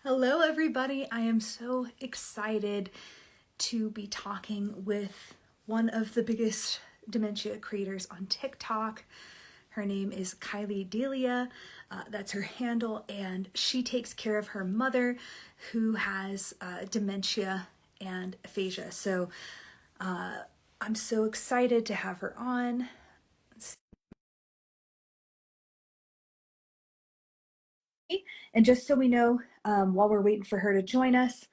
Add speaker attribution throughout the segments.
Speaker 1: Hello, everybody. I am so excited to be talking with one of the biggest dementia creators on TikTok. Her name is Kiley Delia. That's her handle, and she takes care of her mother who has dementia and aphasia. So I'm so excited to have her on. And just so we know, while we're waiting for her to join us,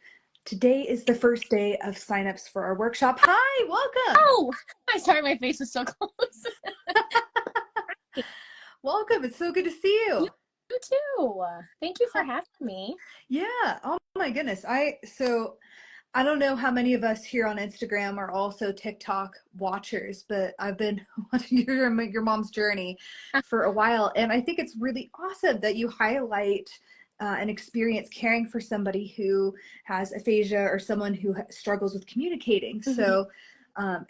Speaker 1: today is the first day of signups for our workshop. Hi, welcome.
Speaker 2: Oh, I'm sorry, my face was so close.
Speaker 1: Welcome. It's so good to see
Speaker 2: You,
Speaker 1: you.
Speaker 2: you too. Thank you for
Speaker 1: Hi.
Speaker 2: having me.
Speaker 1: Yeah. Oh my goodness. I don't know how many of us here on Instagram are also TikTok watchers, but I've been watching your mom's journey for a while, and I think it's really awesome that you highlight an experience caring for somebody who has aphasia or someone who struggles with communicating.
Speaker 2: Mhm.
Speaker 1: So,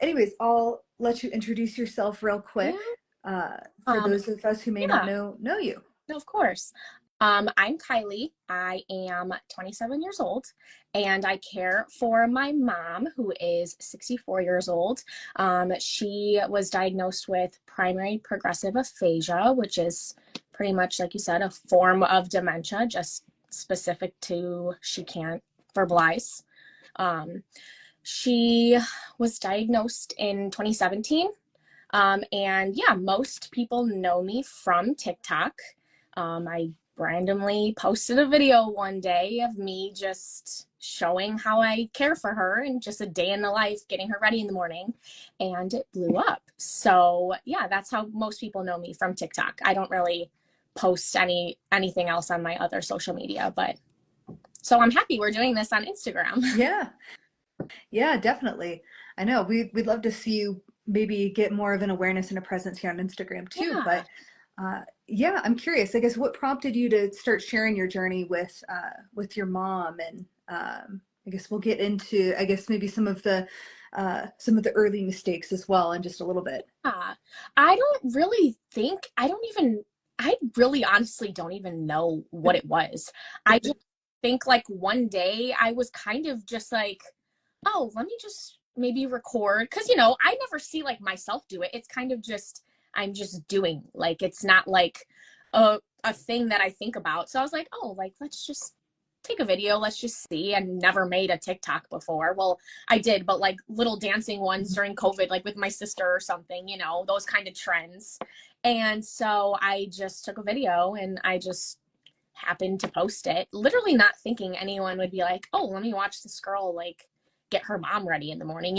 Speaker 1: anyways, I'll let you introduce yourself real
Speaker 2: Yeah.
Speaker 1: quick for
Speaker 2: Um,
Speaker 1: those of us who may not
Speaker 2: yeah,
Speaker 1: know you.
Speaker 2: no, of course. I'm Kylie. I am 27 years old, and I care for my mom, who is 64 years old. She was diagnosed with primary progressive aphasia, which is pretty much, like you said, a form of dementia, just specific to she can't verbalize. Um, She was diagnosed in 2017. And yeah, most people know me from TikTok. I randomly posted a video one day of me just showing how I care for her and just a day in the life, getting her ready in the morning, and it blew up. So yeah, that's how most people know me from TikTok. I don't really post anything else on my other social media, but so I'm happy we're doing this on Instagram.
Speaker 1: Yeah. Yeah, definitely. I know we'd love to see you maybe get more of an awareness and a presence here on Instagram too.
Speaker 2: Yeah.
Speaker 1: But yeah, I'm curious. I guess what prompted you to start sharing your journey with your mom, and I guess we'll get into I guess maybe some of the early mistakes as well in just a little bit.
Speaker 2: Yeah. I don't really think, I don't even, I really honestly don't even know what it was. I just think like one day I was kind of just like, oh, let me just maybe record. Cause I never see like myself do it. It's kind of just, I'm just doing like, it's not like a thing that I think about. So I was like, oh, like, let's just take a video. Let's just see. I never made a TikTok before. Well, I did, but like little dancing ones during COVID, like with my sister or something, those kind of trends. And so I just took a video and I just happened to post it, literally not thinking anyone would be like, oh, let me watch this girl like get her mom ready in the morning.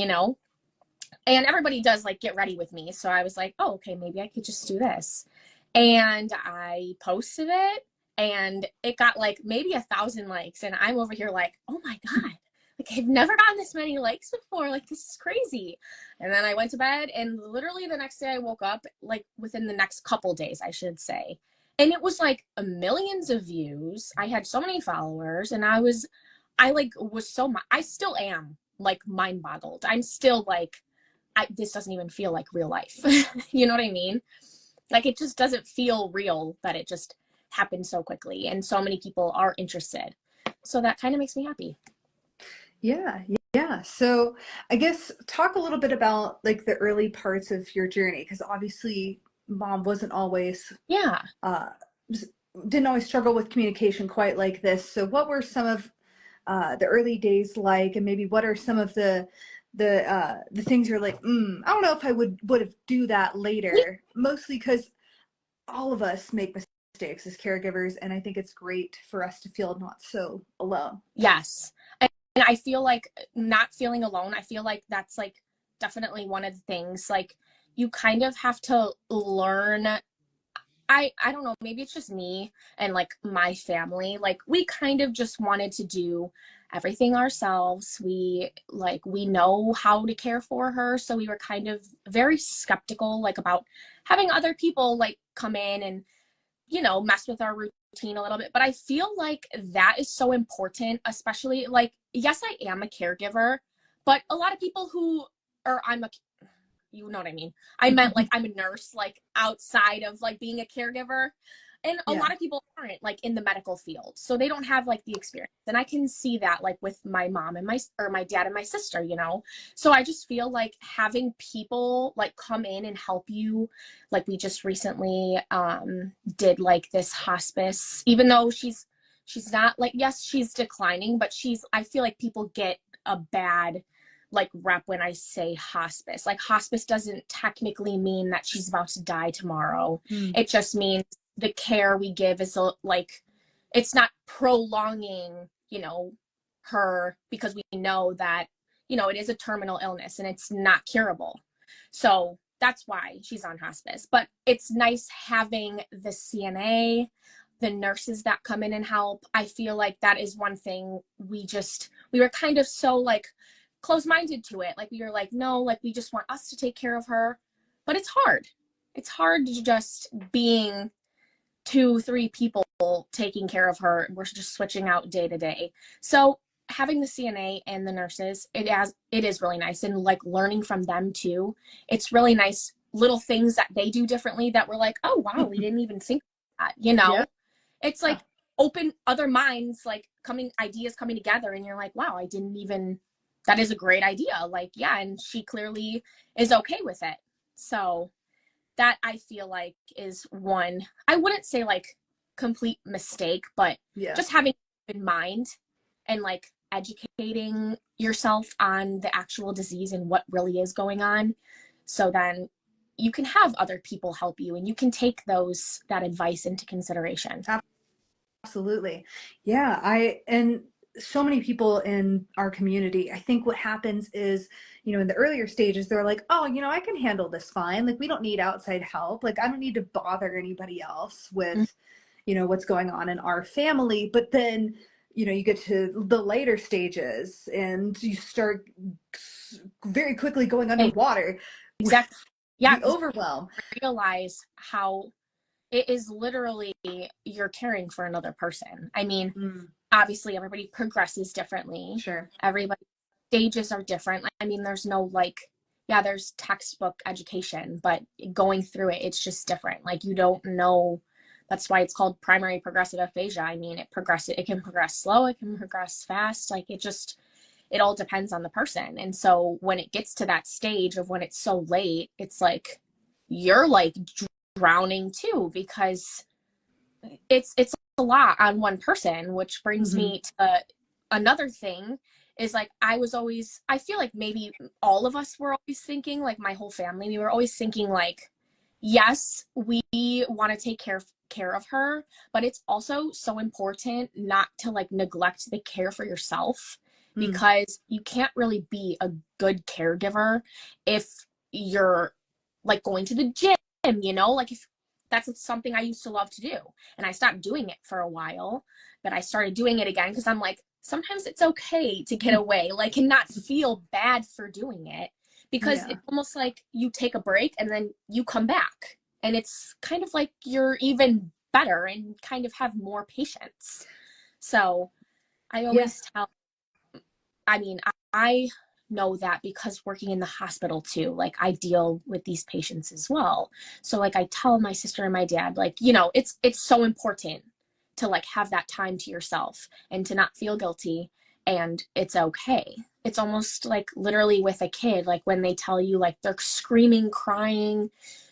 Speaker 2: And everybody does like get ready with me. So I was like, oh, okay, maybe I could just do this. And I posted it and it got like maybe 1,000 likes. And I'm over here like, oh my God, like I've never gotten this many likes before. Like this is crazy. And then I went to bed and literally the next day I woke up, like within the next couple days, I should say. And it was like millions of views. I had so many followers and I like was so, I still am like mind boggled. I'm still like, this doesn't even feel like real life. You know what I mean? Like it just doesn't feel real that it just happened so quickly and so many people are interested. So that kind of makes me happy.
Speaker 1: Yeah, yeah. So I guess talk a little bit about like the early parts of your journey, because obviously mom wasn't always
Speaker 2: Yeah.
Speaker 1: uh, didn't always struggle with communication quite like this. So what were some of the early days like, and maybe what are some of the things you're like, I don't know if I would have do that later. Mostly because all of us make mistakes as caregivers, and I think it's great for us to feel not so alone.
Speaker 2: Yes. And I feel like not feeling alone, I feel like that's like definitely one of the things. Like you kind of have to learn. I don't know, maybe it's just me and like my family. Like we kind of just wanted to do everything ourselves. We know how to care for her, so we were kind of very skeptical like about having other people like come in and mess with our routine a little bit. But I feel like that is so important, especially like yes, I am a caregiver, but a lot of people who or I'm a you know what I mean. I meant like I'm a nurse, like outside of like being a caregiver. And a
Speaker 1: Yeah.
Speaker 2: lot of people aren't like in the medical field, so they don't have like the experience. And I can see that like with my mom and my dad and my sister, you know. So I just feel like having people like come in and help you, like we just recently did like this hospice, even though she's not like, yes, she's declining, but I feel like people get a bad like rep when I say hospice. Like hospice doesn't technically mean that she's about to die tomorrow.
Speaker 1: Mm.
Speaker 2: It just means the care we give is like, it's not prolonging, you know, her, because we know that, you know, it is a terminal illness and it's not curable. So that's why she's on hospice. But it's nice having the CNA, the nurses that come in and help. I feel like that is one thing we were kind of so like close-minded to it. Like we were like, no, like we just want us to take care of her. But it's hard. It's hard to just being 2-3 people taking care of her. We're just switching out day to day. So having the CNA and the nurses, it is really nice, and like learning from them too. It's really nice little things that they do differently that we're like, oh wow, we didn't even think of that, you know.
Speaker 1: Yeah.
Speaker 2: It's like open other minds, like ideas coming together, and you're like, wow, that is a great idea. Like, yeah, and she clearly is okay with it. So that I feel like is one, I wouldn't say like complete mistake, but
Speaker 1: Yeah.
Speaker 2: just having in mind and like educating yourself on the actual disease and what really is going on. So then you can have other people help you and you can take that advice into consideration.
Speaker 1: Absolutely. Yeah. And so many people in our community, I think what happens is, in the earlier stages, they're like, oh, I can handle this fine. Like, we don't need outside help. Like, I don't need to bother anybody else with, what's going on in our family. But then, you get to the later stages and you start very quickly going underwater with
Speaker 2: Exactly. Yeah.
Speaker 1: the overwhelm.
Speaker 2: Realize how it is literally you're caring for another person. I mean, obviously everybody progresses differently.
Speaker 1: Sure.
Speaker 2: Everybody stages are different. I mean, there's no like, yeah, there's textbook education, but going through it, it's just different. Like you don't know. That's why it's called primary progressive aphasia. I mean, it can progress slow, it can progress fast. Like it all depends on the person. And so when it gets to that stage of when it's so late, it's like you're like drowning too, because it's a lot on one person, which brings me to another thing is like I feel like maybe all of us were always thinking, like my whole family, we were always thinking like, yes, we want to take care of her, but it's also so important not to like neglect the care for yourself, because you can't really be a good caregiver if you're like going to the gym, like if that's something I used to love to do and I stopped doing it for a while, but I started doing it again because I'm like, sometimes it's okay to get away, like, and not feel bad for doing it, because it's almost like you take a break and then you come back and it's kind of like you're even better and kind of have more patience. So I always tell, I mean, I know that because working in the hospital too, like I deal with these patients as well. So like I tell my sister and my dad, like, it's so important to like have that time to yourself and to not feel guilty, and it's okay. It's almost like literally with a kid, like when they tell you like they're screaming, crying,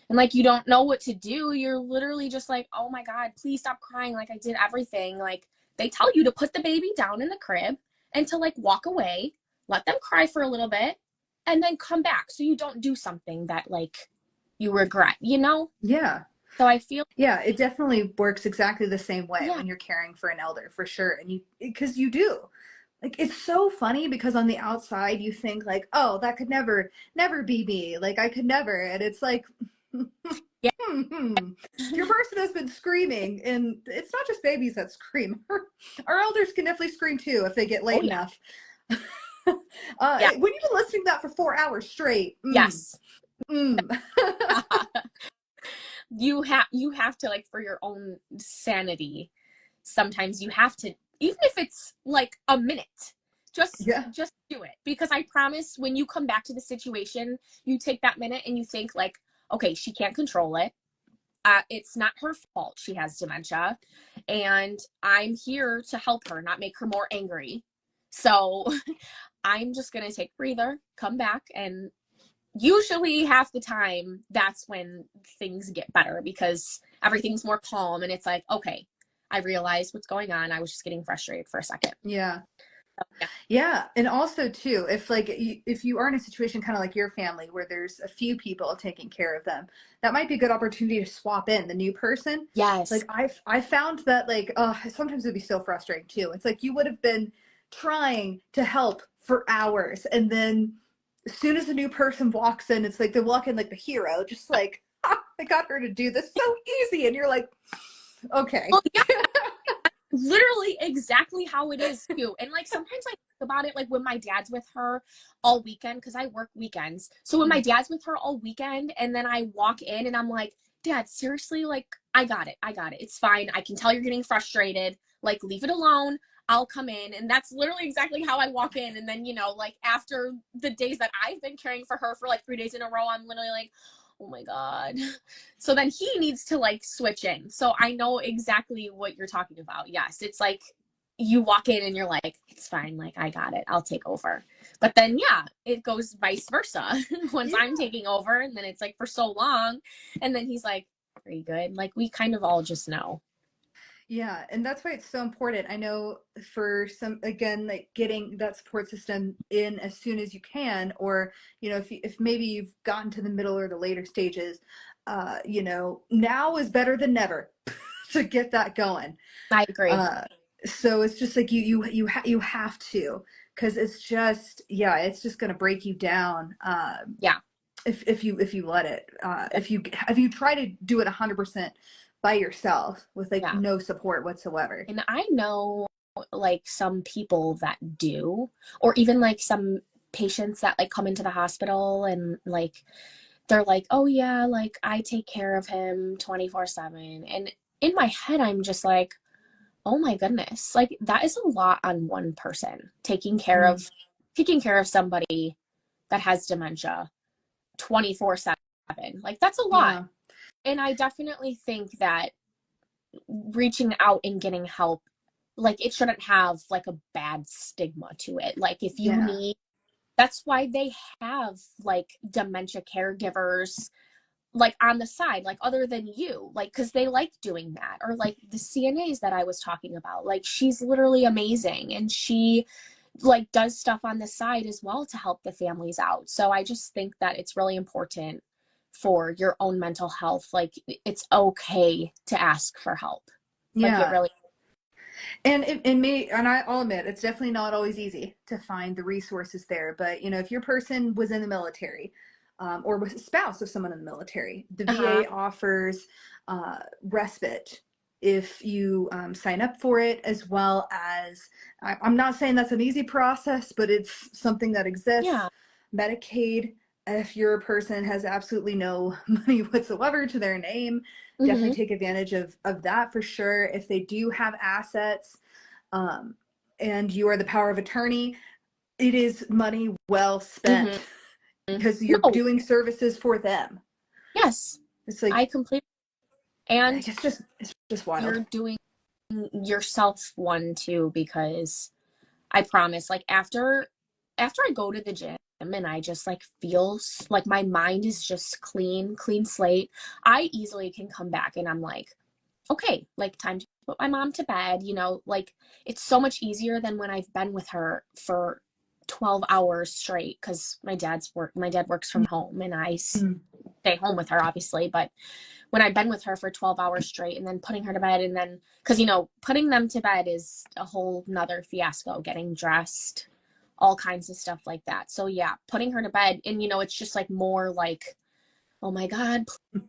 Speaker 2: and like you don't know what to do, you're literally just like, oh my God, please stop crying. Like I did everything. Like they tell you to put the baby down in the crib and to like walk away, let them cry for a little bit, and then come back so you don't do something that like you regret,
Speaker 1: Yeah.
Speaker 2: So I feel
Speaker 1: it definitely works exactly the same way
Speaker 2: yeah.
Speaker 1: when you're caring for an elder, for sure. And because you do. Like, it's so funny because on the outside you think like, oh, that could never be me. Like I could never. And it's like,
Speaker 2: Yeah.
Speaker 1: Your person has been screaming, and it's not just babies that scream. Our elders can definitely scream too if they get late enough.
Speaker 2: Yeah.
Speaker 1: When you've been listening to that for 4 hours straight.
Speaker 2: Yes. You have to, like, for your own sanity, sometimes you have to, even if it's like a minute, just do it, because I promise when you come back to the situation, you take that minute and you think like, okay, she can't control it. it's not her fault she has dementia, and I'm here to help her, not make her more angry. So I'm just going to take a breather, come back, and usually half the time that's when things get better because everything's more calm and it's like, okay, I realize what's going on. I was just getting frustrated for a second.
Speaker 1: Yeah.
Speaker 2: Yeah.
Speaker 1: Yeah, and also too, if like if you are in a situation kind of like your family where there's a few people taking care of them, that might be a good opportunity to swap in the new person.
Speaker 2: Yes.
Speaker 1: Like I found that like sometimes it'd be so frustrating too. It's like you would have been trying to help for hours, and then as soon as a new person walks in, it's like they walk in like the hero, just like I got her to do this so easy, and you're like, okay.
Speaker 2: Well, yeah, literally exactly how it is too. And like sometimes I think about it like when my dad's with her all weekend, because I work weekends. So when my dad's with her all weekend and then I walk in and I'm like, Dad, seriously, like I got it. It's fine. I can tell you're getting frustrated. Like leave it alone. I'll come in. And that's literally exactly how I walk in. And then, you know, like after the days that I've been caring for her for like 3 days in a row, I'm literally like, oh my God. So then he needs to like switch in. So I know exactly what you're talking about. Yes. It's like you walk in and you're like, it's fine. Like I got it. I'll take over. But then, yeah, it goes vice versa. Once
Speaker 1: Yeah.
Speaker 2: I'm taking over and then it's like for so long. And then he's like, are you good? Like we kind of all just know.
Speaker 1: Yeah, and that's why it's so important. I know for some, again, like getting that support system in as soon as you can, or if maybe you've gotten to the middle or the later stages, now is better than never to get that going.
Speaker 2: I agree.
Speaker 1: Uh, so it's just like you have to, because it's just gonna break you down.
Speaker 2: Yeah.
Speaker 1: If you let it, if you try to do it 100% by yourself with like
Speaker 2: Yeah.
Speaker 1: no support whatsoever.
Speaker 2: And I know like some people that do, or even like some patients that like come into the hospital and like they're like, oh yeah, like I take care of him 24/7. And in my head, I'm just like, oh my goodness, like that is a lot on one person taking care of somebody that has dementia 24/7. Like that's a lot.
Speaker 1: Yeah,
Speaker 2: And I definitely think that reaching out and getting help, like it shouldn't have like a bad stigma to it. Like if you
Speaker 1: yeah,
Speaker 2: need, that's why they have like dementia caregivers like on the side, like other than you, like because they like doing that. Or like the CNAs that I was talking about, like she's literally amazing and she like does stuff on the side as well to help the families out. So I just think that it's really important for your own mental health. Like it's okay to ask for help. Like it
Speaker 1: yeah.
Speaker 2: really.
Speaker 1: And I'll admit, it's definitely not always easy to find the resources there. But if your person was in the military, or was a spouse of someone in the military, the
Speaker 2: Uh-huh.
Speaker 1: VA offers respite if you sign up for it, as well as I'm not saying that's an easy process, but it's something that exists.
Speaker 2: Yeah.
Speaker 1: Medicaid, if your person has absolutely no money whatsoever to their name, definitely
Speaker 2: Mm-hmm.
Speaker 1: take advantage of that for sure. If they do have assets, um, and you are the power of attorney, it is money well spent
Speaker 2: Mm-hmm.
Speaker 1: because you're
Speaker 2: No.
Speaker 1: doing services for them.
Speaker 2: Yes.
Speaker 1: It's like
Speaker 2: I completely. And
Speaker 1: it's just wild.
Speaker 2: you're doing yourself one too, because I promise, like after I go to the gym and I just like feel like my mind is just clean slate, I easily can come back and I'm like, okay, like time to put my mom to bed, like it's so much easier than when I've been with her for 12 hours straight, because my dad works from home and I
Speaker 1: Mm.
Speaker 2: stay home with her obviously. But when I've been with her for 12 hours straight and then putting her to bed, and then because putting them to bed is a whole nother fiasco, getting dressed, all kinds of stuff like that. So yeah, putting her to bed, and it's just like more like, oh my God,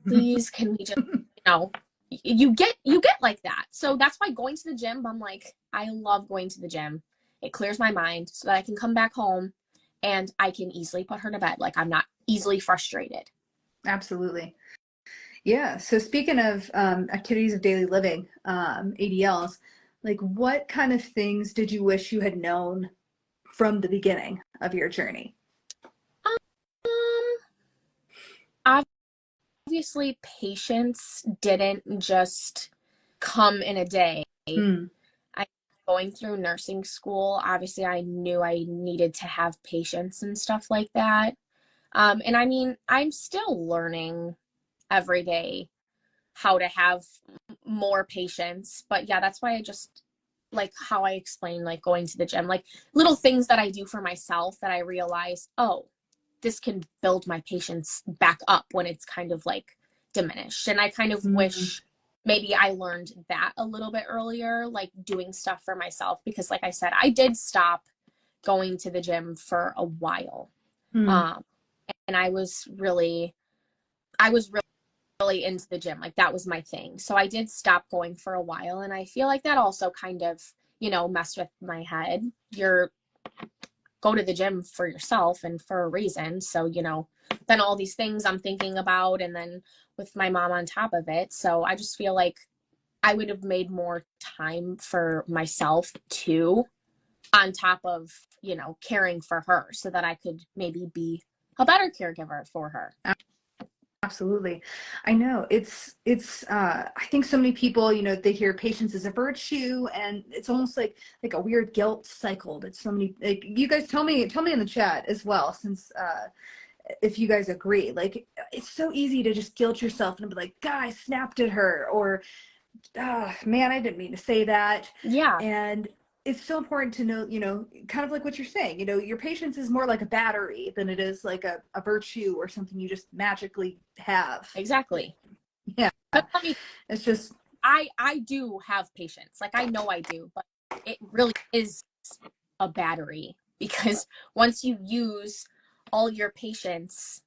Speaker 2: please can we just, you know you get like that. So that's why going to the gym, I'm like, I love going to the gym. It clears my mind so that I can come back home and I can easily put her to bed. Like I'm not easily frustrated.
Speaker 1: Absolutely. Yeah. So speaking of activities of daily living, ADLs, like what kind of things did you wish you had known from the beginning of your journey?
Speaker 2: Um obviously patience didn't just come in a day.
Speaker 1: Mm.
Speaker 2: I going through nursing school, obviously I knew I needed to have patience and stuff like that. And I mean, I'm still learning every day how to have more patience. But yeah, that's why I just like how I explain like going to the gym, like little things that I do for myself that I realize, oh, this can build my patience back up when it's kind of like diminished. And I kind of
Speaker 1: Mm.
Speaker 2: wish maybe I learned that a little bit earlier, like doing stuff for myself, because like I said, I did stop going to the gym for a while.
Speaker 1: Mm.
Speaker 2: Um, and I was really into the gym. Like that was my thing. So I did stop going for a while. And I feel like that also kind of, messed with my head. You're go to the gym for yourself and for a reason. So, then all these things I'm thinking about and then with my mom on top of it. So I just feel like I would have made more time for myself too, on top of, caring for her so that I could maybe be a better caregiver for her.
Speaker 1: Absolutely. I know I think so many people, they hear patience is a virtue, and it's almost like a weird guilt cycle that so many, like, you guys tell me in the chat as well, since if you guys agree, like, it's so easy to just guilt yourself and be like, God, I snapped at her, or man, I didn't mean to say that.
Speaker 2: Yeah,
Speaker 1: And it's so important to know, kind of like what you're saying, your patience is more like a battery than it is like a virtue or something you just magically have.
Speaker 2: exactly.
Speaker 1: Yeah.
Speaker 2: Because let me
Speaker 1: It's just,
Speaker 2: I do have patience. Like I know I do, but it really is a battery because once you use all your patience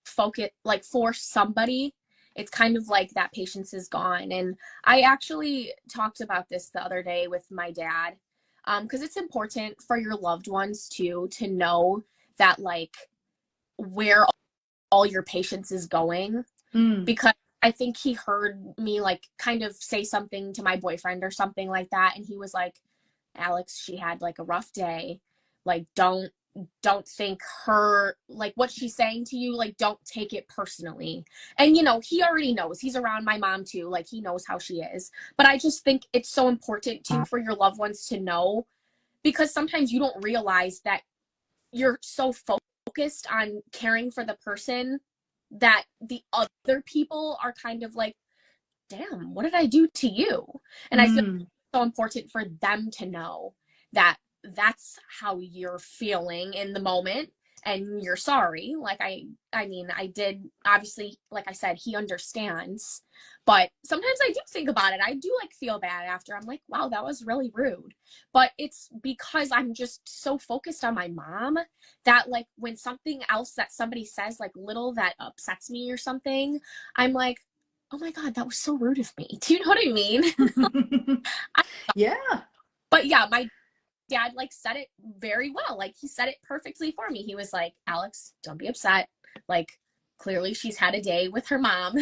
Speaker 2: focus like for somebody, it's kind of like that patience is gone. And I actually talked about this the other day with my dad, because it's important for your loved ones too to know that like where all your patience is going,
Speaker 1: mm,
Speaker 2: because I think he heard me like kind of say something to my boyfriend or something like that, and he was like, Alex, she had like a rough day, like don't think her like what she's saying to you, like don't take it personally. And he already knows, he's around my mom too, like he knows how she is. But I just think it's so important too for your loved ones to know, because sometimes you don't realize that you're so focused on caring for the person that the other people are kind of like, damn, what did I do to you? And I feel
Speaker 1: mm,
Speaker 2: so important for them to know that that's how you're feeling in the moment and you're sorry. Like I mean, I did obviously, like I said, he understands, but sometimes I do think about it. I do like feel bad after. I'm like, wow, that was really rude. But it's because I'm just so focused on my mom that like when something else that somebody says like little that upsets me or something, I'm like, oh my God, that was so rude of me. Do you know what I mean?
Speaker 1: yeah.
Speaker 2: But yeah, my dad like said it very well. Like he said it perfectly for me. He was like, Alex, don't be upset. Like clearly she's had a day with her mom.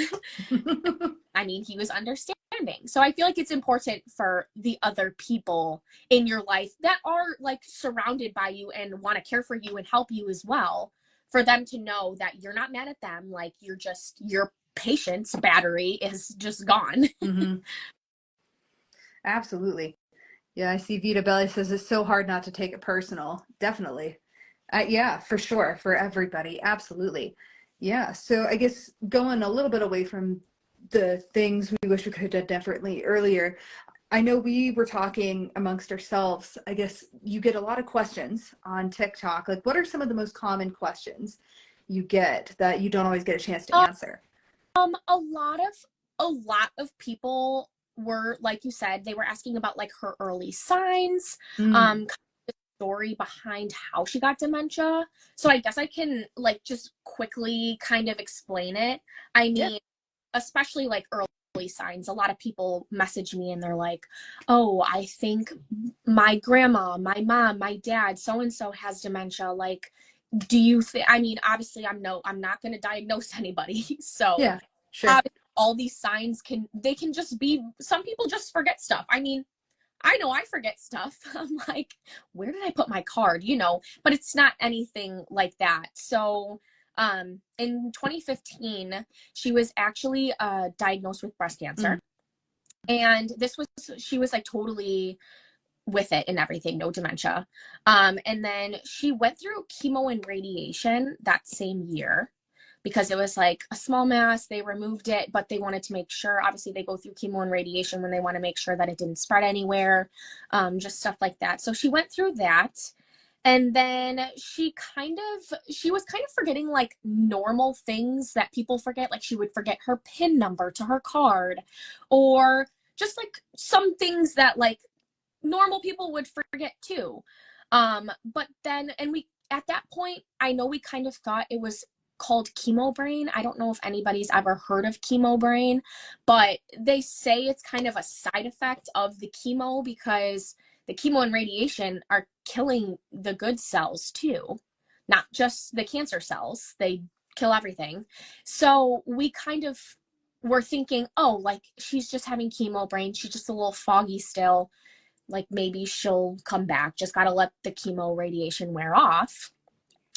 Speaker 2: I mean, he was understanding. So I feel like it's important for the other people in your life that are like surrounded by you and want to care for you and help you as well, for them to know that you're not mad at them. Like your patience battery is just gone.
Speaker 1: hmm Absolutely. Yeah, I see Vita Belly says it's so hard not to take it personal. Definitely. Yeah, for sure. For everybody. Absolutely. Yeah. So I guess going a little bit away from the things we wish we could have done differently earlier, I know we were talking amongst ourselves. I guess you get a lot of questions on TikTok. Like, what are some of the most common questions you get that you don't always get a chance to answer?
Speaker 2: A lot of people were, like you said, they were asking about like her early signs,
Speaker 1: Mm.
Speaker 2: kind of the story behind how she got dementia. So I guess I can like just quickly kind of explain it. I
Speaker 1: Yeah.
Speaker 2: mean, especially like early signs. A lot of people message me and they're like, "Oh, I think my grandma, my mom, my dad, so and so has dementia. Like, do you think?" I mean, obviously, I'm not going to diagnose anybody. So,
Speaker 1: Yeah. Sure.
Speaker 2: obviously, all these signs can just be. Some people just forget stuff. I mean, I know I forget stuff. I'm like, where did I put my card? But it's not anything like that. So, In 2015, she was actually diagnosed with breast cancer. And she was like totally with it and everything, no dementia. And then she went through chemo and radiation that same year because it was like a small mass. They removed it, but they wanted to make sure, obviously they go through chemo and radiation when they want to make sure that it didn't spread anywhere, just stuff like that. So she went through that. And then she was kind of forgetting like normal things that people forget. Like she would forget her PIN number to her card, or just like some things that like normal people would forget too. But then, and we, at that point, I know we kind of thought it was called chemo brain. I don't know if anybody's ever heard of chemo brain, but they say it's kind of a side effect of the chemo because the chemo and radiation are killing the good cells too, not just the cancer cells. They kill everything. So we kind of were thinking, oh, like she's just having chemo brain. She's just a little foggy still. Like maybe she'll come back. Just got to let the chemo radiation wear off.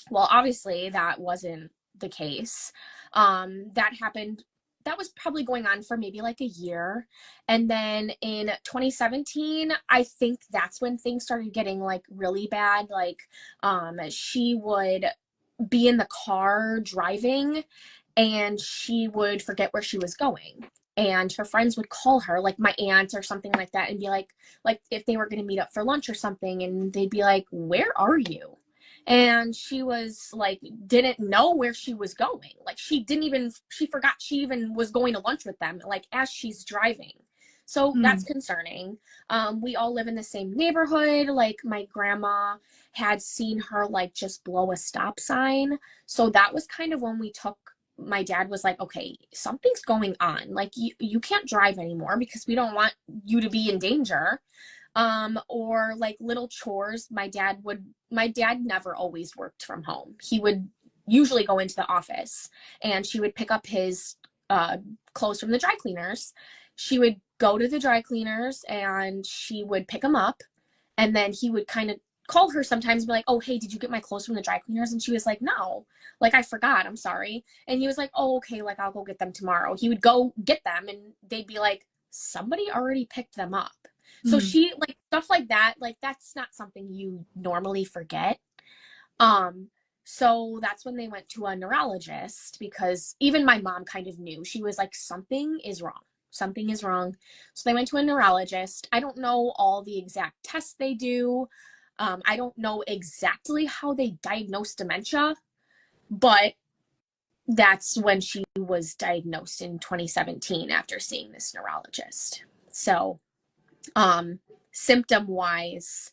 Speaker 2: Well, obviously that wasn't the case. That happened. That was probably going on for maybe like a year. And then in 2017, I think that's when things started getting like really bad. Like, she would be in the car driving and she would forget where she was going. And her friends would call her, like my aunt or something like that, and be like if they were going to meet up for lunch or something, and they'd be like, "Where are you?" And she was like, didn't know where she was going. Like she forgot she even was going to lunch with them, like as she's driving. So that's concerning. We all live in the same neighborhood. Like my grandma had seen her like just blow a stop sign. So that was kind of when my dad was like, okay, something's going on. Like you can't drive anymore because we don't want you to be in danger. Or like little chores. My dad never always worked from home. He would usually go into the office and she would pick up his clothes from the dry cleaners. She would go to the dry cleaners and she would pick them up, and then he would kind of call her sometimes and be like, oh, hey, did you get my clothes from the dry cleaners? And she was like, no, like I forgot, I'm sorry. And he was like, oh, okay, like I'll go get them tomorrow. He would go get them and they'd be like, somebody already picked them up. So she, like, stuff like that, like that's not something you normally forget. So that's when they went to a neurologist, because even my mom kind of knew. She was like, something is wrong. Something is wrong. So they went to a neurologist. I don't know all the exact tests they do. I don't know exactly how they diagnose dementia, but that's when she was diagnosed in 2017 after seeing this neurologist. So, symptom wise,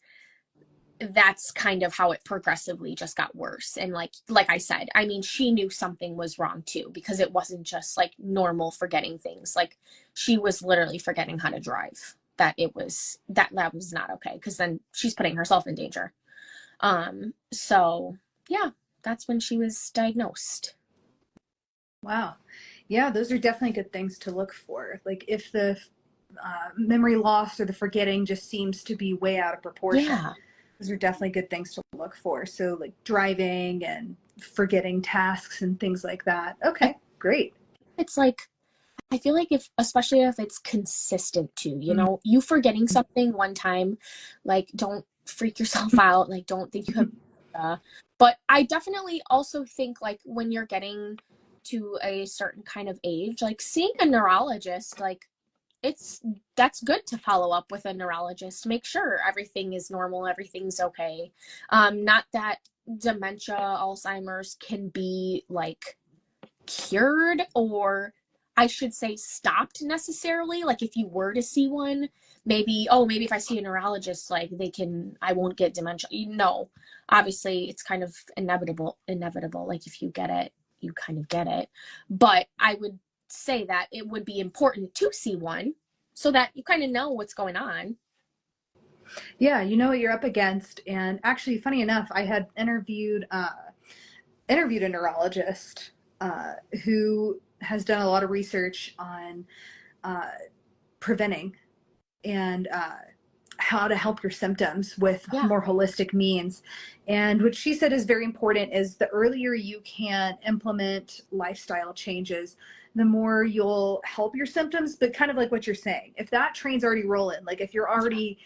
Speaker 2: that's kind of how it progressively just got worse. And like I said, I mean, she knew something was wrong too, because it wasn't just like normal forgetting things. Like she was literally forgetting how to drive. That was not okay, because then she's putting herself in danger. So yeah, that's when she was diagnosed.
Speaker 1: Wow. Yeah, those are definitely good things to look for. Like if the memory loss or the forgetting just seems to be way out of proportion.
Speaker 2: Yeah.
Speaker 1: Those are definitely good things to look for. So like driving and forgetting tasks and things like that. Okay, great.
Speaker 2: It's like, I feel like especially if it's consistent too, you forgetting something one time, like don't freak yourself out. Like don't think you have, but I definitely also think like when you're getting to a certain kind of age, like seeing a neurologist, like that's good to follow up with a neurologist, make sure everything is normal, everything's okay. Not that dementia, Alzheimer's can be like cured, or I should say stopped necessarily. Like if you were to see one, maybe if I see a neurologist, like I won't get dementia. Obviously it's kind of inevitable. Like if you get it, you kind of get it. But I would say that it would be important to see one so that you kind of know what's going on.
Speaker 1: Yeah, you know what you're up against. And actually, funny enough, I had interviewed a neurologist who has done a lot of research on preventing. And how to help your symptoms with
Speaker 2: Yeah.
Speaker 1: more holistic means. And what she said is very important is the earlier you can implement lifestyle changes, the more you'll help your symptoms. But kind of like what you're saying, if that train's already rolling, like if you're already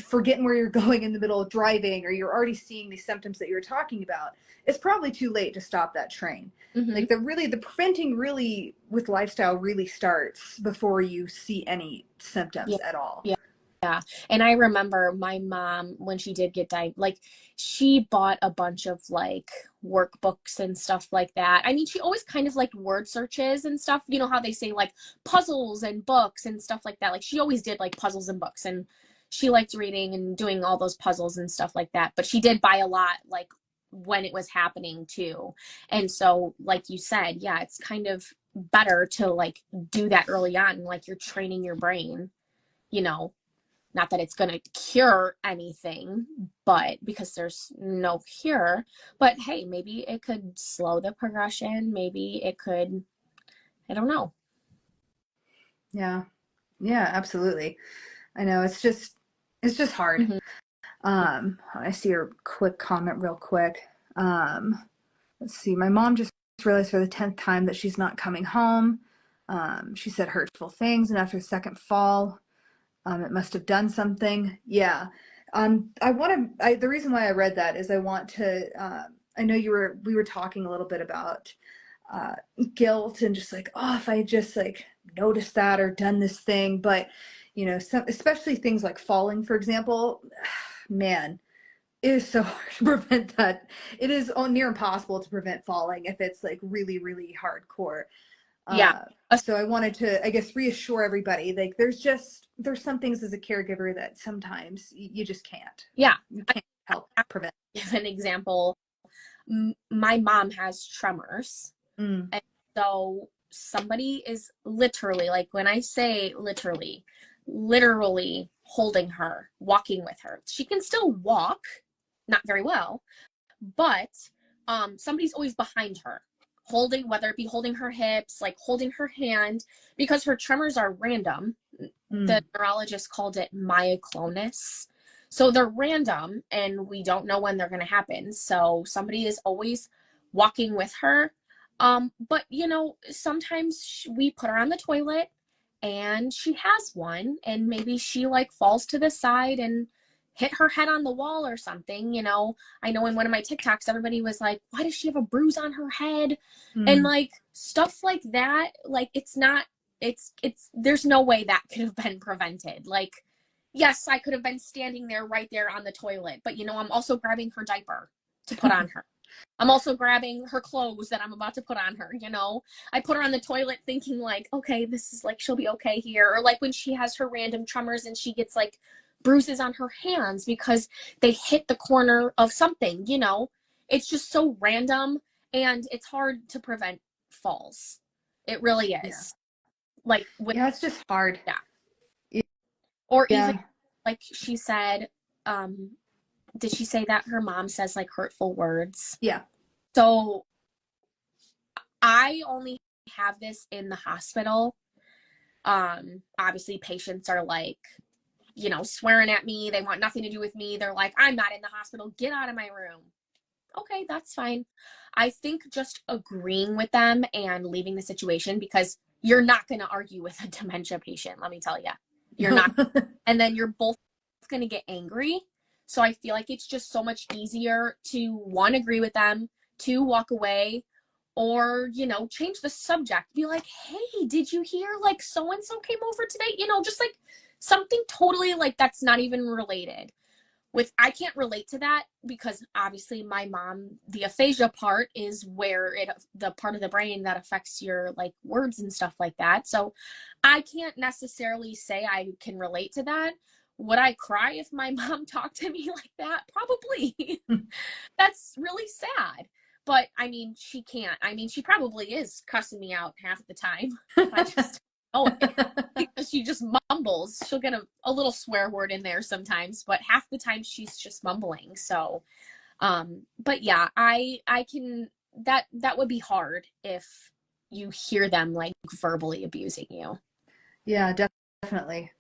Speaker 1: forgetting where you're going in the middle of driving, or you're already seeing these symptoms that you're talking about, it's probably too late to stop that train. Like the preventing really with lifestyle really starts before you see any symptoms
Speaker 2: Yeah.
Speaker 1: at all.
Speaker 2: Yeah. Yeah. And I remember my mom, when she did get diagnosed, like she bought a bunch of like workbooks and stuff like that. I mean, she always kind of liked word searches and stuff. You know how they say like puzzles and books and stuff like that. Like she always did like puzzles and books, and she liked reading and doing all those puzzles and stuff like that. But she did buy a lot like when it was happening too. And so, like you said, yeah, it's kind of better to like do that early on. Like you're training your brain, you know. Not that it's going to cure anything, but because there's no cure, but hey, maybe it could slow the progression. Maybe it could, I don't know.
Speaker 1: Yeah. Yeah, absolutely. I know it's just hard.
Speaker 2: Mm-hmm.
Speaker 1: I see her quick comment real quick. Let's see. My mom just realized for the 10th time that she's not coming home. She said hurtful things, and after the second fall, it must have done something. Yeah. The reason why I read that is I want to, I know we were talking a little bit about uh, guilt and just like, oh, if I just like noticed that or done this thing. But, especially things like falling, for example, man, it is so hard to prevent that. It is near impossible to prevent falling if it's like really, really hardcore.
Speaker 2: Yeah.
Speaker 1: So I wanted to, I guess, reassure everybody, like there's some things as a caregiver that sometimes you just can't.
Speaker 2: Yeah.
Speaker 1: You can't help prevent.
Speaker 2: Give an example. My mom has tremors.
Speaker 1: Mm.
Speaker 2: And so somebody is literally, like when I say literally holding her, walking with her. She can still walk, not very well, but somebody's always behind her, holding, whether it be holding her hips, like holding her hand, because her tremors are random. The neurologist called it myoclonus. So they're random and we don't know when they're going to happen. So somebody is always walking with her. But sometimes we put her on the toilet and she has one, and maybe she like falls to the side and hit her head on the wall or something. I know in one of my TikToks, everybody was like, why does she have a bruise on her head? And like stuff like that, like there's no way that could have been prevented. Like, yes, I could have been standing there right there on the toilet, but I'm also grabbing her diaper to put on her. I'm also grabbing her clothes that I'm about to put on her. I put her on the toilet thinking like, okay, this is like, she'll be okay here. Or like when she has her random tremors and she gets like bruises on her hands because they hit the corner of something, it's just so random, and it's hard to prevent falls. It really is.
Speaker 1: Yeah.
Speaker 2: Like
Speaker 1: Yeah, it's just hard.
Speaker 2: Yeah. Or
Speaker 1: Yeah.
Speaker 2: even like she said, did she say that her mom says like hurtful words?
Speaker 1: Yeah.
Speaker 2: So I only have this in the hospital. Obviously patients are like, swearing at me. They want nothing to do with me. They're like, I'm not in the hospital. Get out of my room. Okay, that's fine. I think just agreeing with them and leaving the situation, because you're not going to argue with a dementia patient. Let me tell you, you're not. And then you're both going to get angry. So I feel like it's just so much easier to, one, agree with them, two, walk away, or, change the subject. Be like, hey, did you hear like so-and-so came over today? Just like something totally like that's not even related. I can't relate to that because obviously my mom, the aphasia part is where the part of the brain that affects your like words and stuff like that. So I can't necessarily say I can relate to that. Would I cry if my mom talked to me like that? Probably. That's really sad. But I mean, she can't. I mean, she probably is cussing me out half the time. I just know it. Because she just mumbles. She'll get a little swear word in there sometimes, but half the time she's just mumbling. So, but yeah, I can, that would be hard if you hear them like verbally abusing you.
Speaker 1: Yeah, definitely.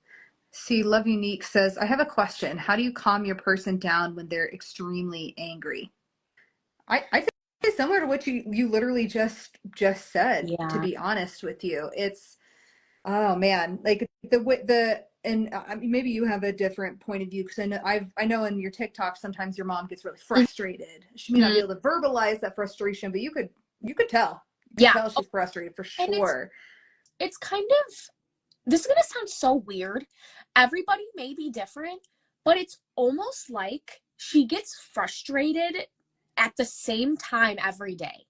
Speaker 1: See, Love Unique says, I have a question. How do you calm your person down when they're extremely angry? I think it's similar to what you literally just said, to
Speaker 2: Yeah.
Speaker 1: be honest with you. It's oh man, like the and I mean, maybe you have a different point of view because I know in your TikTok sometimes your mom gets really frustrated. She may not be
Speaker 2: Mhm.
Speaker 1: able to verbalize that frustration, but you could tell. You could
Speaker 2: Yeah.
Speaker 1: tell
Speaker 2: Oh,
Speaker 1: she's frustrated for
Speaker 2: and
Speaker 1: sure.
Speaker 2: it's kind of, this is gonna sound so weird. Everybody may be different, but it's almost like she gets frustrated at the same time every day.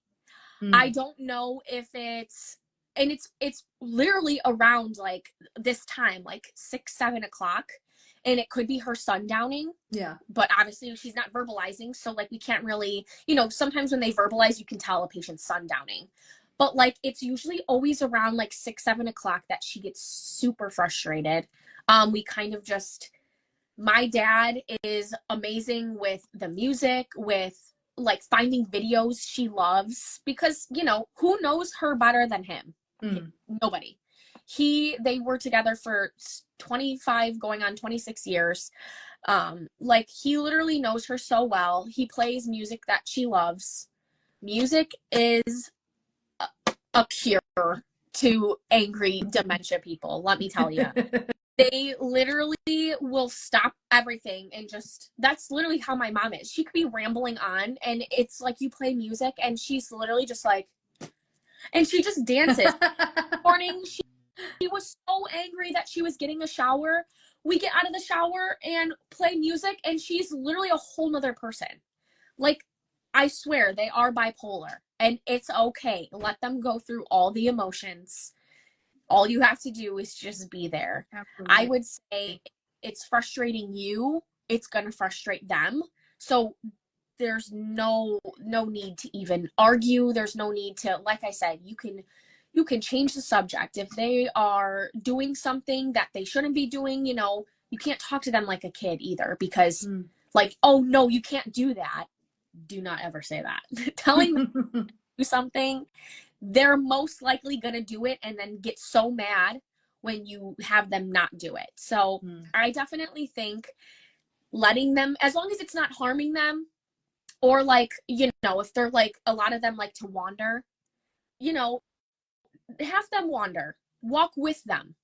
Speaker 2: I
Speaker 1: Mm,
Speaker 2: don't know if it's, and it's literally around like this time, like 6, 7 o'clock, and it could be her sundowning.
Speaker 1: yeah.
Speaker 2: But obviously she's not verbalizing, so like we can't really, sometimes when they verbalize, you can tell a patient's sundowning. But like it's usually always around like 6, 7 o'clock that she gets super frustrated. We kind of just, my dad is amazing with the music, with like finding videos she loves, because who knows her better than him?
Speaker 1: Mm.
Speaker 2: Nobody. They were together for 25 going on 26 years. Like he literally knows her so well. He plays music that she loves. Music is a cure to angry dementia people, let me tell you. They literally will stop everything and just, that's literally how my mom is. She could be rambling on and it's like you play music and she's literally just like, and she just dances. Morning, she was so angry that she was getting a shower. We get out of the shower and play music and she's literally a whole nother person. Like, I swear they are bipolar and it's okay. Let them go through all the emotions. All you have to do is just be there. I
Speaker 1: Absolutely.
Speaker 2: would say it's frustrating you, it's going to frustrate them. So there's no need to even argue. There's no need to, like I said, you can change the subject. If they are doing something that they shouldn't be doing, you can't talk to them like a kid either, because
Speaker 1: Mm.
Speaker 2: like, oh no, you can't do that. Do not ever say that. Telling them to do something, they're most likely going to do it and then get so mad when you have them not do it. So
Speaker 1: Mm.
Speaker 2: I definitely think letting them, as long as it's not harming them, or like, if they're like, a lot of them like to wander, you know, have them wander, walk with them,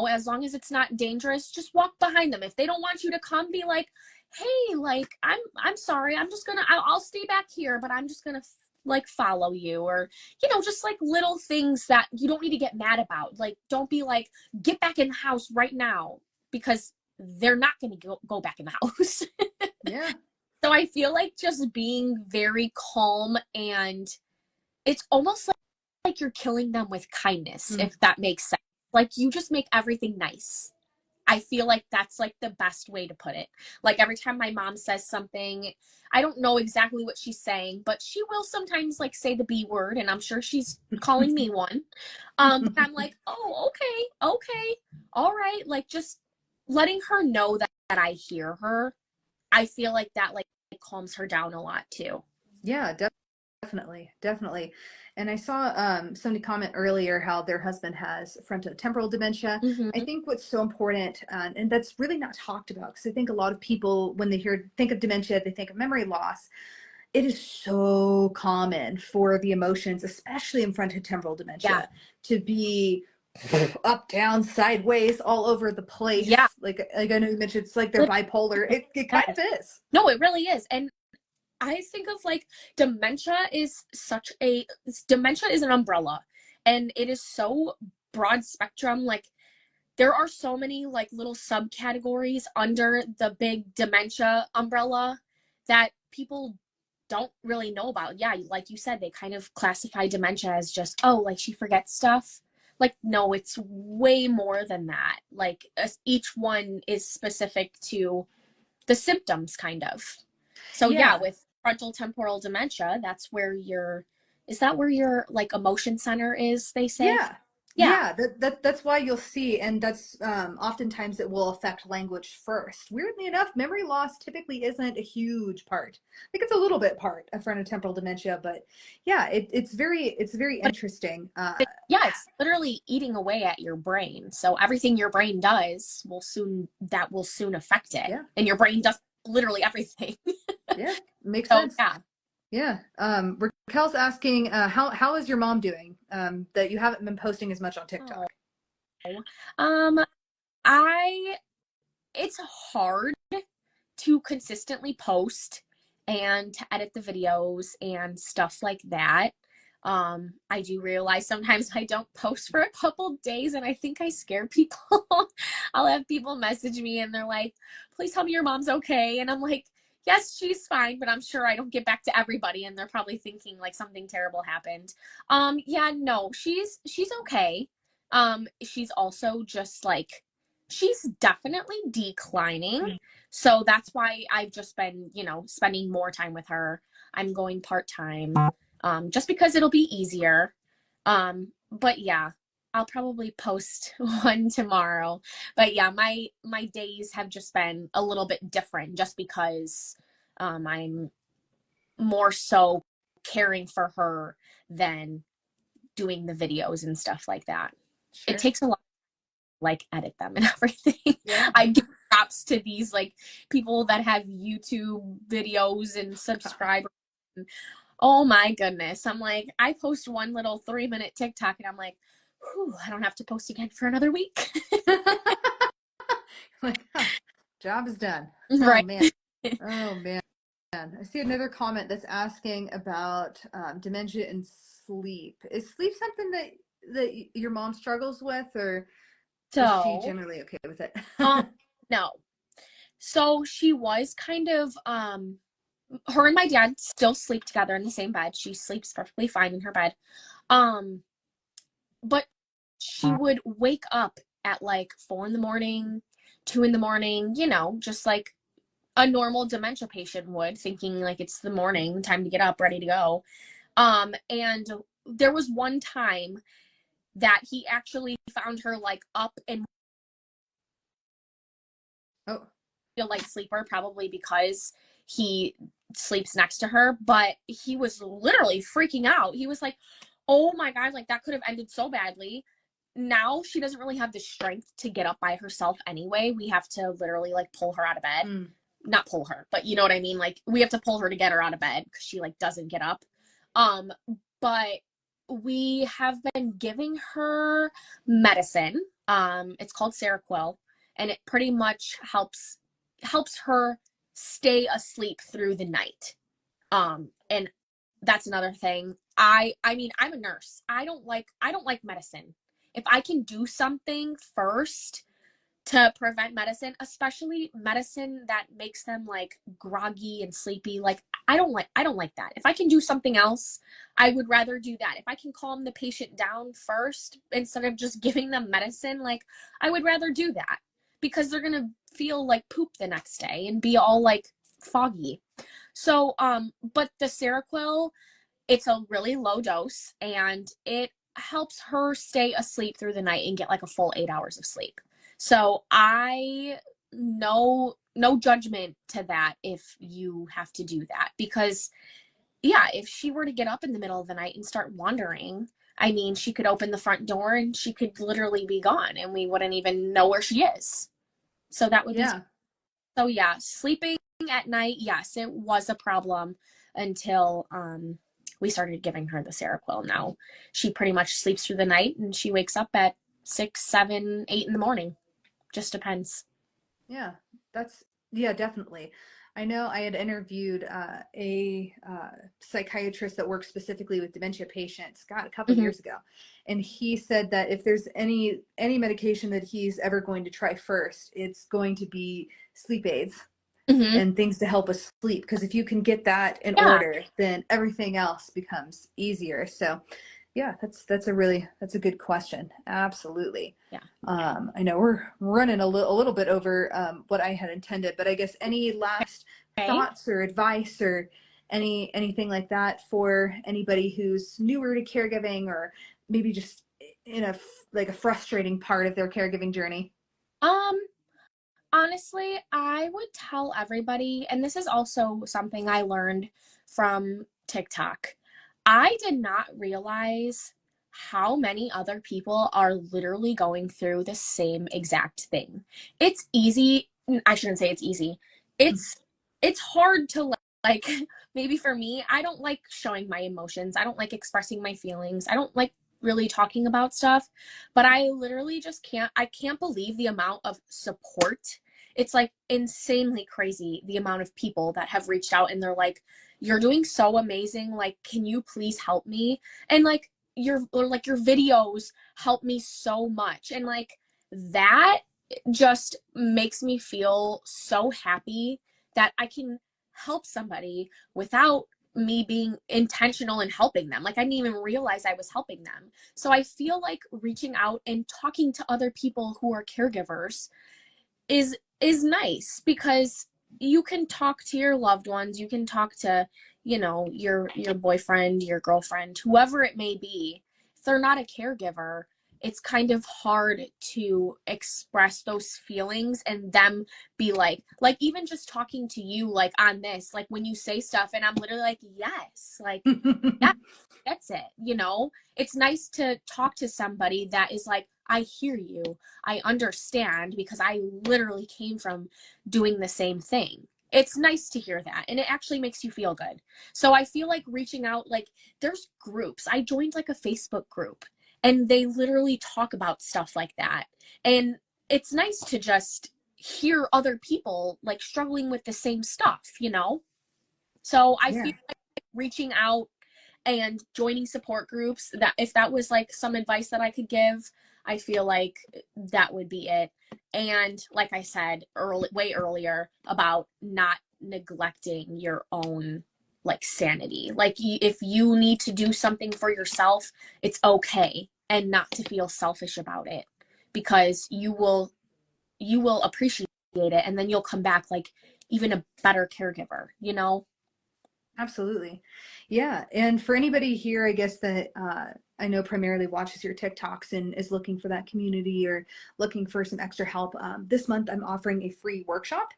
Speaker 2: as long as it's not dangerous, just walk behind them. If they don't want you to come, be like, hey, like, I'm sorry, I'm just gonna, I'll stay back here, but I'm just gonna like follow you, or just like little things that you don't need to get mad about. Like, don't be like, get back in the house right now, because they're not gonna go back in the house.
Speaker 1: Yeah.
Speaker 2: So I feel like just being very calm, and it's almost like you're killing them with kindness,
Speaker 1: Mm.
Speaker 2: if that makes sense. Like you just make everything nice. I feel like that's like the best way to put it. Like every time my mom says something, I don't know exactly what she's saying, but she will sometimes like say the B word, and I'm sure she's calling me one. But I'm like, oh, okay, okay, all right. Like just letting her know that I hear her. I feel like that like calms her down a lot too.
Speaker 1: Yeah, definitely, definitely. And I saw somebody comment earlier how their husband has frontotemporal dementia. I
Speaker 2: Mm-hmm.
Speaker 1: think what's so important, and that's really not talked about, because I think a lot of people, when they think of dementia, they think of memory loss. It is so common for the emotions, especially in frontotemporal
Speaker 2: Yeah.
Speaker 1: dementia, to be up, down, sideways, all over the
Speaker 2: Yeah.
Speaker 1: place. Like I know you mentioned, it's like they're bipolar. It kind of
Speaker 2: Yes.
Speaker 1: is.
Speaker 2: No, it really is. And I think of like dementia is an umbrella, and it is so broad spectrum. Like there are so many like little subcategories under the big dementia umbrella that people don't really know about. Yeah, like you said, they kind of classify dementia as just, oh, like she forgets stuff. Like, no, it's way more than that. Like each one is specific to the symptoms, kind of. So yeah,
Speaker 1: Yeah.
Speaker 2: with frontal temporal dementia, is that where your like emotion center is, they say?
Speaker 1: Yeah.
Speaker 2: Yeah.
Speaker 1: Yeah, that's why you'll see, and that's oftentimes it will affect language first. Weirdly enough, memory loss typically isn't a huge part. I think it's a little bit part of frontotemporal dementia, but yeah, it's very
Speaker 2: But
Speaker 1: interesting.
Speaker 2: yeah, it's literally eating away at your brain. So everything your brain does will soon affect it.
Speaker 1: Yeah,
Speaker 2: And your brain does literally everything.
Speaker 1: yeah, makes
Speaker 2: So
Speaker 1: sense.
Speaker 2: yeah.
Speaker 1: Yeah. Raquel's asking, how is your mom doing? That you haven't been posting as much on TikTok.
Speaker 2: Oh. Um, I it's hard to consistently post and to edit the videos and stuff like that. I do realize sometimes I don't post for a couple days and I think I scare people. I'll have people message me and they're like, please tell me your mom's okay. And I'm like, yes, she's fine, but I'm sure I don't get back to everybody and they're probably thinking like something terrible happened. Yeah, no, she's okay. She's also just like she's definitely declining. So that's why I've just been, spending more time with her. I'm going part-time, just because it'll be easier. But yeah, I'll probably post one tomorrow. But yeah, my days have just been a little bit different just because I'm more so caring for her than doing the videos and stuff like that. It
Speaker 1: Sure.
Speaker 2: takes a lot like edit them and everything.
Speaker 1: Yeah.
Speaker 2: I give props to these like people that have YouTube videos and subscribers. Oh my goodness. I'm like, I post one little 3-minute TikTok and I'm like, whew, I don't have to post again for another week.
Speaker 1: Like, huh, job is done. Oh
Speaker 2: Right.
Speaker 1: man. Oh man. I see another comment that's asking about dementia and sleep. Is sleep something that your mom struggles with, or is she
Speaker 2: So,
Speaker 1: generally okay with it?
Speaker 2: no. So she was kind of her and my dad still sleep together in the same bed. She sleeps perfectly fine in her bed. Um but she would wake up at like 4 in the morning, 2 in the morning, just like a normal dementia patient would, thinking like it's the morning, time to get up, ready to go. And there was one time that he actually found her like up and
Speaker 1: Oh,
Speaker 2: a light sleeper, probably because he sleeps next to her, but he was literally freaking out. He was like, oh my God, like that could have ended so badly. Now she doesn't really have the strength to get up by herself anyway. We have to literally like pull her out of bed. Not pull her, but you know what I mean? Like we have to pull her to get her out of bed because she like doesn't get up. Um, but we have been giving her medicine. It's called Seroquel, and it pretty much helps her stay asleep through the night. And that's another thing. I mean, I'm a nurse. I don't like medicine. If I can do something first to prevent medicine, especially medicine that makes them like groggy and sleepy, like I don't like that. If I can do something else, I would rather do that. If I can calm the patient down first instead of just giving them medicine, like I would rather do that because they're going to feel like poop the next day and be all like foggy. So but the Seroquel, it's a really low dose and it helps her stay asleep through the night and get like a full 8 hours of sleep. So I no judgment to that if you have to do that, because yeah, if she were to get up in the middle of the night and start wandering, I mean, she could open the front door and she could literally be gone and we wouldn't even know where she is. So that would be
Speaker 1: yeah.
Speaker 2: so yeah, sleeping at night, yes, it was a problem until we started giving her the Seroquel. Now she pretty much sleeps through the night and she wakes up at 6, 7, 8 in the morning. Just depends.
Speaker 1: Yeah, yeah, definitely. I know I had interviewed a psychiatrist that works specifically with dementia patients, God, a couple
Speaker 2: Mm-hmm.
Speaker 1: years ago, and he said that if there's any medication that he's ever going to try first, it's going to be sleep aids
Speaker 2: Mm-hmm.
Speaker 1: and things to help us sleep. Because if you can get that in
Speaker 2: Yeah.
Speaker 1: order, then everything else becomes easier. So, yeah, that's a good question. Absolutely.
Speaker 2: Yeah.
Speaker 1: I know we're running a little bit over what I had intended, but I guess any last
Speaker 2: Okay.
Speaker 1: thoughts or advice or anything like that for anybody who's newer to caregiving, or maybe just in a like a frustrating part of their caregiving journey?
Speaker 2: Um, Honestly, I would tell everybody, and this is also something I learned from TikTok. I did not realize how many other people are literally going through the same exact thing. It's easy, I shouldn't say it's easy. It's it's hard to like maybe for me, I don't like showing my emotions. I don't like expressing my feelings. I don't like really talking about stuff, but I literally just can't believe the amount of support. It's like insanely crazy the amount of people that have reached out and they're like, you're doing so amazing, like can you please help me? And like your videos help me so much, and like that just makes me feel so happy that I can help somebody without me being intentional in helping them. Like I didn't even realize I was helping them. So I feel like reaching out and talking to other people who are caregivers is nice, because you can talk to your loved ones, you can talk to, you know, your boyfriend, your girlfriend, whoever it may be. If they're not a caregiver, it's kind of hard to express those feelings and them be like even just talking to you like on this, like when you say stuff and I'm literally like, yes, like yeah, that's it, you know? It's nice to talk to somebody that is like, I hear you, I understand, because I literally came from doing the same thing. It's nice to hear that, and it actually makes you feel good. So I feel like reaching out, like there's groups. I joined like a Facebook group, and they literally talk about stuff like that. And it's nice to just hear other people like struggling with the same stuff, you know? So I
Speaker 1: Yeah.
Speaker 2: feel like reaching out and joining support groups, that if that was like some advice that I could give, I feel like that would be it. And like I said way earlier about not neglecting your own like sanity, like if you need to do something for yourself, it's okay, and not to feel selfish about it, because you will appreciate it, and then you'll come back like even a better caregiver, you know?
Speaker 1: Absolutely. Yeah. And for anybody here, I guess that I know primarily watches your TikToks and is looking for that community or looking for some extra help, this month I'm offering a free workshop.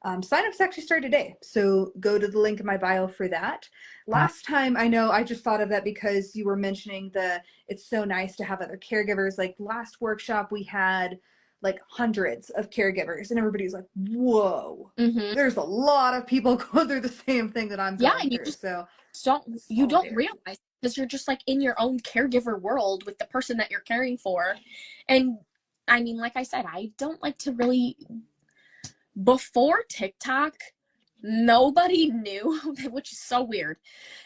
Speaker 1: Sign-ups actually start today. So go to the link in my bio for that. Last time, I know I just thought of that because you were mentioning it's so nice to have other caregivers. Like last workshop we had like hundreds of caregivers and everybody's like, whoa,
Speaker 2: Mm-hmm.
Speaker 1: there's a lot of people going through the same thing that I'm
Speaker 2: Yeah,
Speaker 1: going
Speaker 2: and
Speaker 1: through. So
Speaker 2: you don't
Speaker 1: solidarity.
Speaker 2: realize, because you're just like in your own caregiver world with the person that you're caring for. And I mean, like I said, I don't like to really, before TikTok, nobody knew, which is so weird.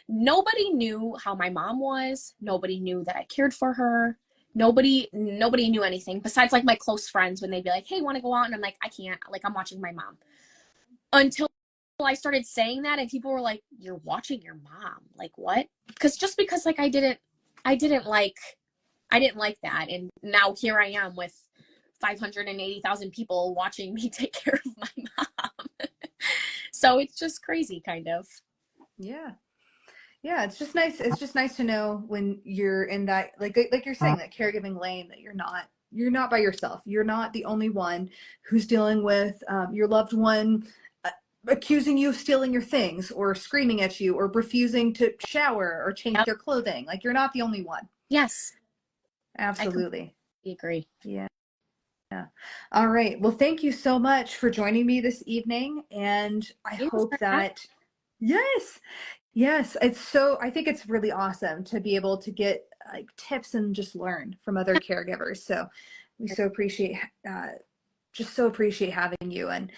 Speaker 2: Nobody knew how my mom was. Nobody knew that I cared for her. Nobody knew anything besides like my close friends, when they'd be like, "Hey, want to go out?" And I'm like, "I can't. Like I'm watching my mom." Until I started saying that, and people were like, "You're watching your mom." Like, what? Because like I didn't like that, and now here I am with 580,000 people watching me take care of my mom. So it's just crazy, kind of.
Speaker 1: Yeah. Yeah, it's just nice. It's just nice to know when you're in that, like you're saying, that caregiving lane, that you're not by yourself. You're not the only one who's dealing with your loved one uh, accusing you of stealing your things or screaming at you or refusing to shower or change
Speaker 2: Yep.
Speaker 1: their clothing. Like you're not the only one.
Speaker 2: Yes, I
Speaker 1: Absolutely.
Speaker 2: completely agree.
Speaker 1: Yeah. Yeah. All right. Well, thank you so much for joining me this evening. And I
Speaker 2: You
Speaker 1: hope
Speaker 2: for that.
Speaker 1: that, yes, yes, I think it's really awesome to be able to get like tips and just learn from other caregivers. So we so appreciate, uh, just so appreciate having you. And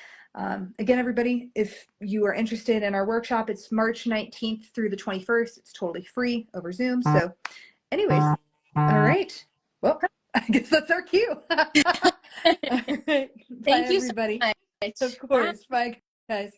Speaker 1: again, everybody, if you are interested in our workshop, it's March 19th through the 21st. It's totally free over Zoom. So anyways, all right. Well, I guess that's our cue. All right. Bye,
Speaker 2: Thank you so
Speaker 1: everybody.
Speaker 2: much.
Speaker 1: Of
Speaker 2: Bye.
Speaker 1: course. Bye, guys.